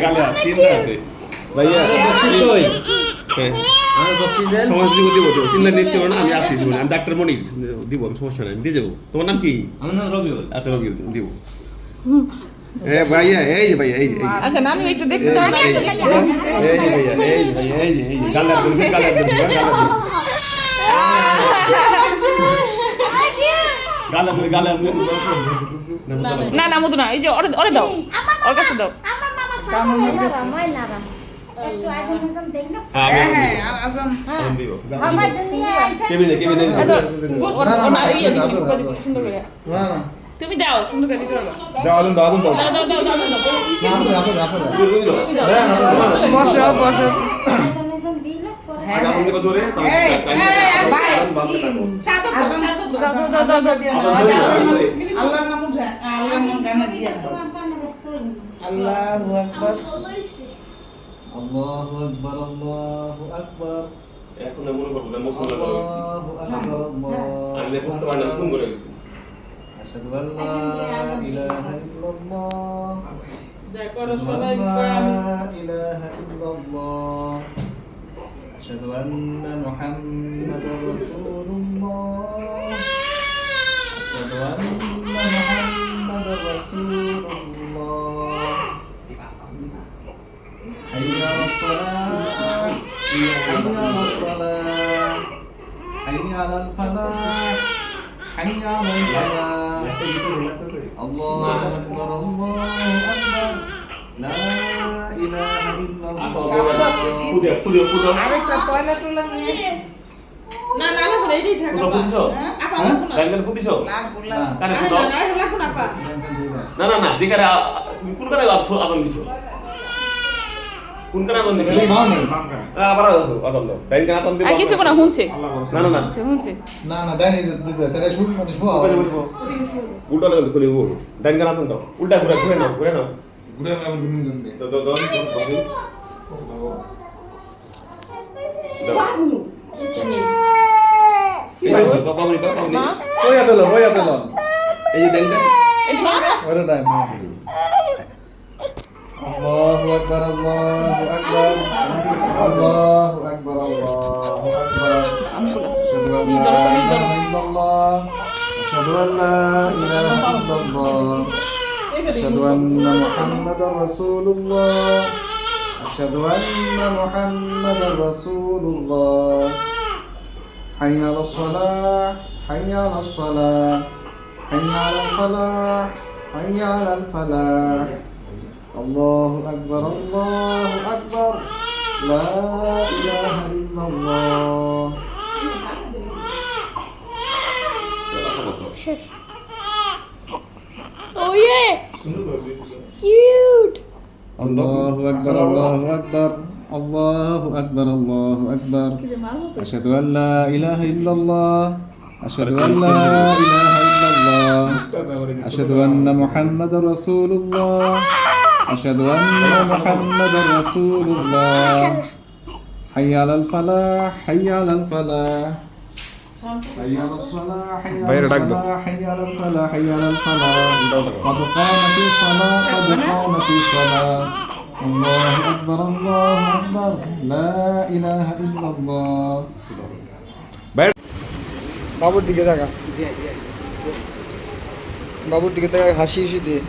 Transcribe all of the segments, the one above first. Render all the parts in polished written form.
গালে তিনটা আছে ভাইয়া সমাজ দিব দিব চিন্তা নিতে হবে না, আমি আসি দিব, আমি ডাক্তার মনির দিব, আমি সমস্যা নাই, দিয়ে যাবো। তোমার নাম কি? আমার নাম রবিউল। আচ্ছা রবিউল দিব। হ্যাঁ ভাইয়া, এই যে ভাইয়া, এই যে আচ্ছা নানু একটু দেখতে দাও না। এই যে ভাইয়া, এই যে ভাইয়া, এই যে গালে একদম গালে একদম গালে একদম না না মধু না, এই যে ওরে দাও, ওর কাছে দাও। একটু আজম দেখ না। হ্যাঁ আজম দিব। আমার দুনিয়া আইসা কেবিনে ওনা ইয়ে দিবি সুন্দর করে। না না তুমি দাও সুন্দর করে দিতে পারবা। দাও দাও দাও দাও দাও দাও দাও দাও দাও। বসো বসো। আজম দিল পরে আগে আপনি কত জোরে আল্লাহর নাম উঠা, আল্লাহর নাম গানা দিয়া দাও। তোমার কানে ব্যস্ত হই আল্লাহু আকবার। আল্লাহু আকবার, আল্লাহু আকবার, এখন মনে করব যে মুসলমান হয়েছি আল্লাহু আকবার, আল্লাহু আমি বুঝতে পারি না কোন করে গেছি আশহাদু আল্লা ইলাহা ইল্লাল্লাহ, যা করো সবাই করে আমি ইলাহা ইল্লাল্লাহ, আশহাদু আন্না মুহাম্মাদার রাসূলুল্লাহ, আশহাদু আন্না মুহাম্মাদার রাসূলুল্লাহ, حي على الصلاة، حي على الصلاة، حي على الفلاح، حي على الفلاح، الله أكبر، الله أكبر، لا إله إلا الله. খুদে খুদে খুদে আরেকটা টয়লেট টুলা নিয়ে এসো। না না না এটাই থাকা খুদে খুদিছো আপা লাগবো না। গান খুদিছো লাগবো কানে না খুদো লাগবো না আপা। না না না যেখানে তুমি কোন কানে আজান দিছো কোন কানে আজান দিছো আবার আজান দাও ডাইন কানে আজান দিবা আর কিছু না শুনছে। না না না শুনছে। না না ডাইনি দিতে তারা শুন মানে শোয়া উল্টা লাগে খুলে বল ডাইন কানে আজান দাও উল্টা ঘুরে ঘুরে নাও ঘুরে নাও ঘুরে আমি গুনগুন গুন দে দাও দাও দাও বাবা মনি বাবা মনি ওয়া দিলো এই যে ডাইন ওরে ডাইন আল্লাহু আকবার, আল্লাহু আকবার, আল্লাহু আকবার, আল্লাহু আকবার, আশহাদু আল্লা ইলাহা ইল্লাল্লাহ, আশহাদু আন্না মুহাম্মাদার রাসূলুল্লাহ, আশহাদু আন্না মুহাম্মাদার রাসূলুল্লাহ, হাইয়া আলাস সালাহ, হাইয়া আলাস সালাহ, হাইয়া আলাল ফালাহ, হাইয়া আলাল ফালাহ, الله أكبر، الله أكبر، لا إله إلا الله. Oh yeah. Cute. الله أكبر، الله أكبر، الله أكبر، الله أكبر، أشهد أن لا إله إلا الله، أشهد أن لا إله إلا الله، أشهد أن محمد رسول الله، أشهد أن محمد رسول الله، حي على الفلاح، حي على الفلاح، حي على الصلاة، حي على الصلاة، حي على الفلاح، حي على الفلاح، قد قامت الصلاة، قد قامت الصلاة، الله أكبر، الله أكبر، لا إله إلا الله. বাবুর দিকে তাকা, বাবুর দিকে তাকা, হাসি হাসি দিয়ে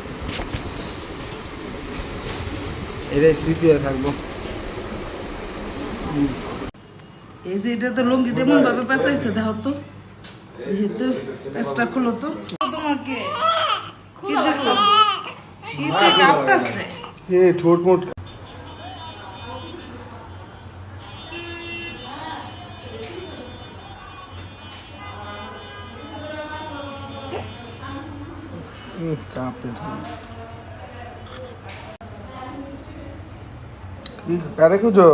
এটাই স্মৃতি হয়ে থাকবো। এই যে এটা তো লুঙ্গি তেমন ভাবে পেঁচাইছে দাও তো যেহেতু পেঁচটা খুলো তো তোমাকে কি দেখো শীতে কাঁপতাছে এ ঠোঁট মোট কাঁপে কারে খুঁজো?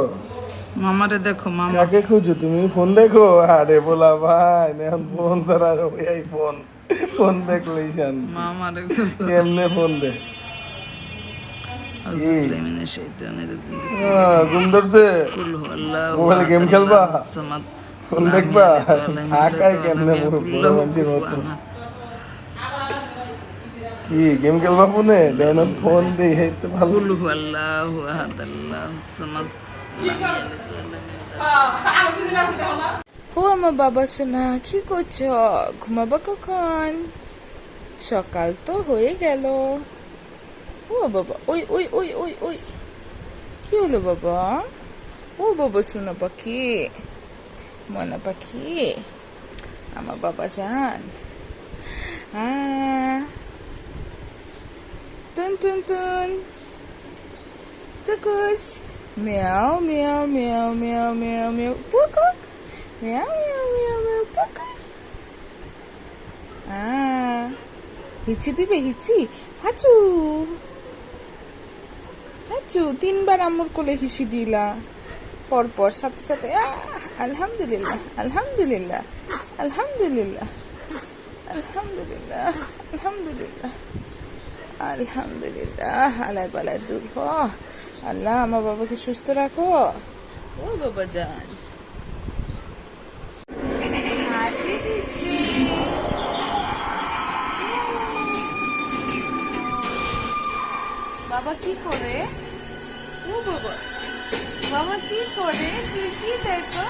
মামারে দেখো মামা কাকে খুঁজো তুমি? ফোন দেখো? আরে বলা ভাই এখন ফোন ছাড়া এই ফোন ফোন দেখলেই শান মামারে কেমনে ফোন দে ঘুম ধরছে মোবাইলে গেম খেলবা ফোন দেখবা আকাই কেমনে মানুষের মতো কি গেম খেলবা ফোনে দেন ফোন দেই তো ভালো কুল হুয়াল্লাহু আহাদ আল্লাহুস সামাদ লাম ইয়ালিদ ওয়ালাম ইউলাদ। ও আমার বাবা সোনা কি করছো? ঘুমাবা কখন? সকাল তো হয়ে গেল। ও বাবা, ওই ওই ওই ওই ওই কি হলো বাবা? ও বাবা সোনা পাখি, মনা পাখি, আমার বাবা জান। টুন টুন টুন টুকুস, মিয়াও মিয়াও মিয়াও মিয়াও মিয়াও মিয়াও পুকু, মিয়াও মিয়াও মিয়াও মিয়াও পুকু। হিচি দিবে, হিচি হাচু হাচু, 3 বার আম্মুর কোলে হিসি দিলা পরপর সাথে সাথে। আলহামদুলিল্লাহ আলহামদুলিল্লাহ আলহামদুলিল্লাহ আলহামদুলিল্লাহ আলহামদুলিল্লাহ আলহামদুলিল্লাহ। আলাই বালাই দূর হ আল্লাহ, আমার বাবাকে সুস্থ রাখো। ও বাবা জান, বাবা কি করে? ও বাবা, বাবা কি করে? তুই কি দেখো?